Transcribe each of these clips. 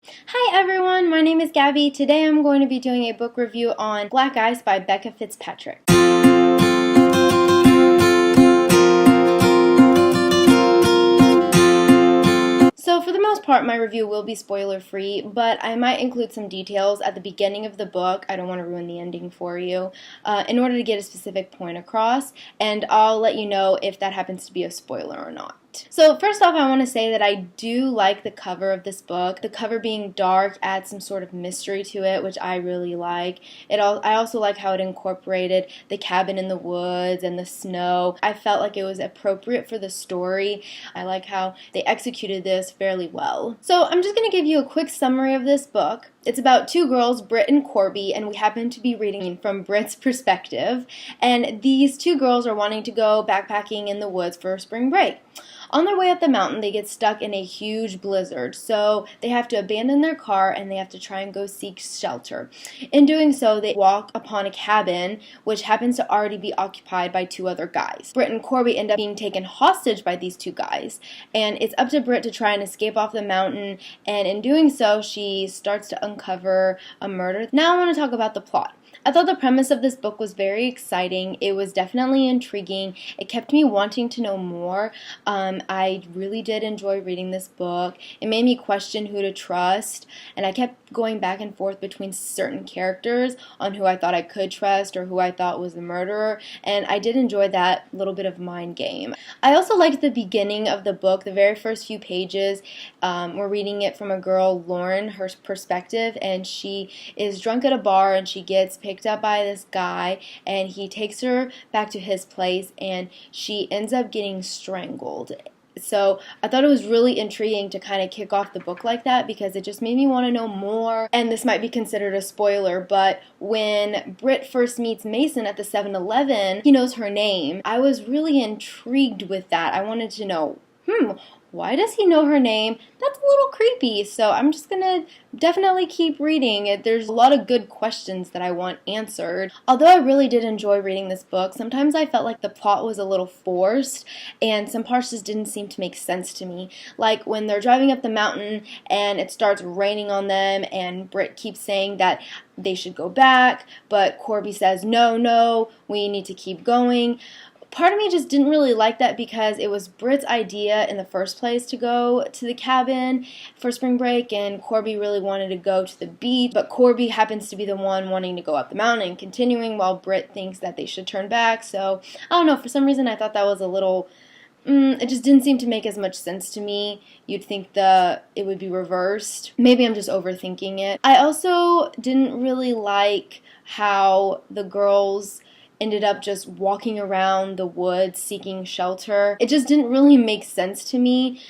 Hi everyone, my name is Gabby. Today I'm going to be doing a book review on Black Ice by Becca Fitzpatrick. So for the most part, my review will be spoiler-free, but I might include some details at the beginning of the book. I don't want to ruin the ending for you, in order to get a specific point across, and I'll let you know if that happens to be a spoiler or not. So first off, I want to say that I do like the cover of this book. The cover being dark adds some sort of mystery to it, which I really like. I also like how it incorporated the cabin in the woods and the snow. I felt like it was appropriate for the story. I like how they executed this fairly well. So I'm just going to give you a quick summary of this book. It's about two girls, Britt and Corby, and we happen to be reading from Britt's perspective. And these two girls are wanting to go backpacking in the woods for spring break. On their way up the mountain, they get stuck in a huge blizzard, so they have to abandon their car and they have to try and go seek shelter. In doing so, they walk upon a cabin, which happens to already be occupied by two other guys. Britt and Corby end up being taken hostage by these two guys, and it's up to Britt to try and escape off the mountain, and in doing so, she starts to uncover a murder. Now I want to talk about the plot. I thought the premise of this book was very exciting. It was definitely intriguing. It kept me wanting to know more. I really did enjoy reading this book. It made me question who to trust, and I kept going back and forth between certain characters on who I thought I could trust or who I thought was the murderer, and I did enjoy that little bit of mind game. I also liked the beginning of the book. The very first few pages, we're reading it from a girl, Lauren, her perspective, and she is drunk at a bar and she gets picked up by this guy, and he takes her back to his place, and she ends up getting strangled. So I thought it was really intriguing to kind of kick off the book like that because it just made me want to know more. And this might be considered a spoiler, but when Britt first meets Mason at the 7-Eleven, he knows her name. I was really intrigued with that. I wanted to know, why does he know her name? That's a little creepy, so I'm just gonna definitely keep reading. There's a lot of good questions that I want answered. Although I really did enjoy reading this book, sometimes I felt like the plot was a little forced, and some parts just didn't seem to make sense to me. Like when they're driving up the mountain and it starts raining on them, and Britt keeps saying that they should go back, but Corby says, no, we need to keep going. Part of me just didn't really like that because it was Britt's idea in the first place to go to the cabin for spring break, and Corby really wanted to go to the beach, but Corby happens to be the one wanting to go up the mountain and continuing while Britt thinks that they should turn back. So I don't know, for some reason I thought that was a little it just didn't seem to make as much sense to me. You'd think it would be reversed. Maybe I'm just overthinking it. I also didn't really like how the girls ended up just walking around the woods seeking shelter. It just didn't really make sense to me.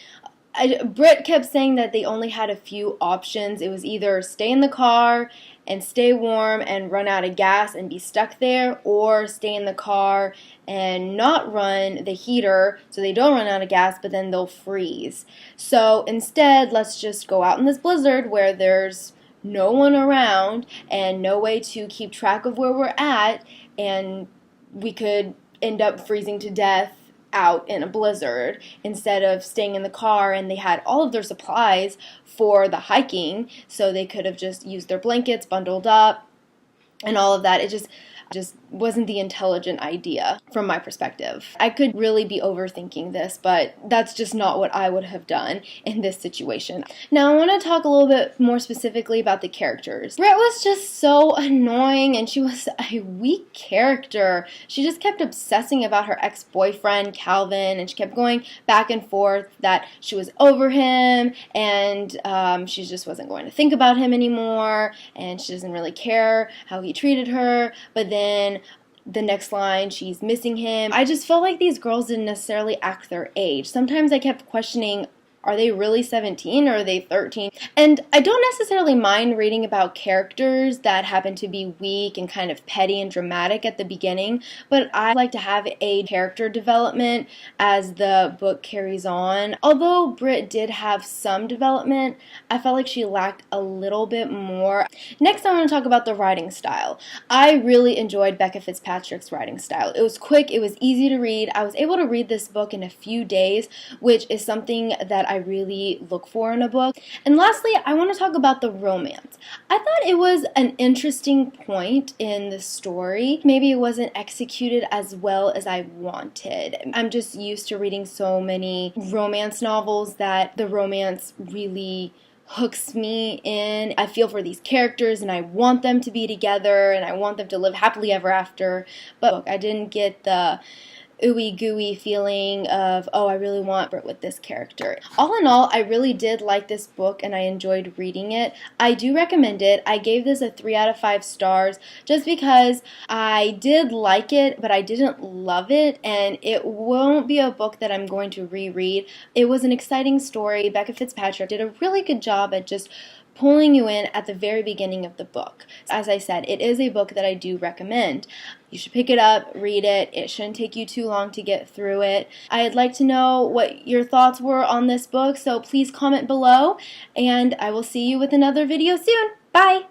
Britt kept saying that they only had a few options. It was either stay in the car and stay warm and run out of gas and be stuck there, or stay in the car and not run the heater so they don't run out of gas, but then they'll freeze. So instead, let's just go out in this blizzard where there's no one around and no way to keep track of where we're at, and we could end up freezing to death out in a blizzard instead of staying in the car. And they had all of their supplies for the hiking, so they could have just used their blankets, bundled up, and all of that. It just wasn't the intelligent idea from my perspective. I could really be overthinking this, but that's just not what I would have done in this situation. Now I want to talk a little bit more specifically about the characters. Britt was just so annoying, and she was a weak character. She just kept obsessing about her ex-boyfriend, Calvin, and she kept going back and forth that she was over him, and she just wasn't going to think about him anymore, and she doesn't really care how he treated her. But then the next line, she's missing him. I just felt like these girls didn't necessarily act their age. Sometimes I kept questioning, are they really 17 or are they 13? And I don't necessarily mind reading about characters that happen to be weak and kind of petty and dramatic at the beginning, but I like to have a character development as the book carries on. Although Britt did have some development, I felt like she lacked a little bit more. Next, I want to talk about the writing style. I really enjoyed Becca Fitzpatrick's writing style. It was quick, it was easy to read. I was able to read this book in a few days, which is something that I I really look for in a book. And lastly, I want to talk about the romance. I thought it was an interesting point in the story. Maybe it wasn't executed as well as I wanted. I'm just used to reading so many romance novels that the romance really hooks me in. I feel for these characters and I want them to be together and I want them to live happily ever after. But I didn't get the ooey gooey feeling of, oh, I really want Brit with this character. All in all, I really did like this book and I enjoyed reading it. I do recommend it. I gave this a 3 out of 5 stars just because I did like it, but I didn't love it, and it won't be a book that I'm going to reread. It was an exciting story. Becca Fitzpatrick did a really good job at just pulling you in at the very beginning of the book. As I said, it is a book that I do recommend. You should pick it up, read it. It shouldn't take you too long to get through it. I'd like to know what your thoughts were on this book, so please comment below, and I will see you with another video soon. Bye!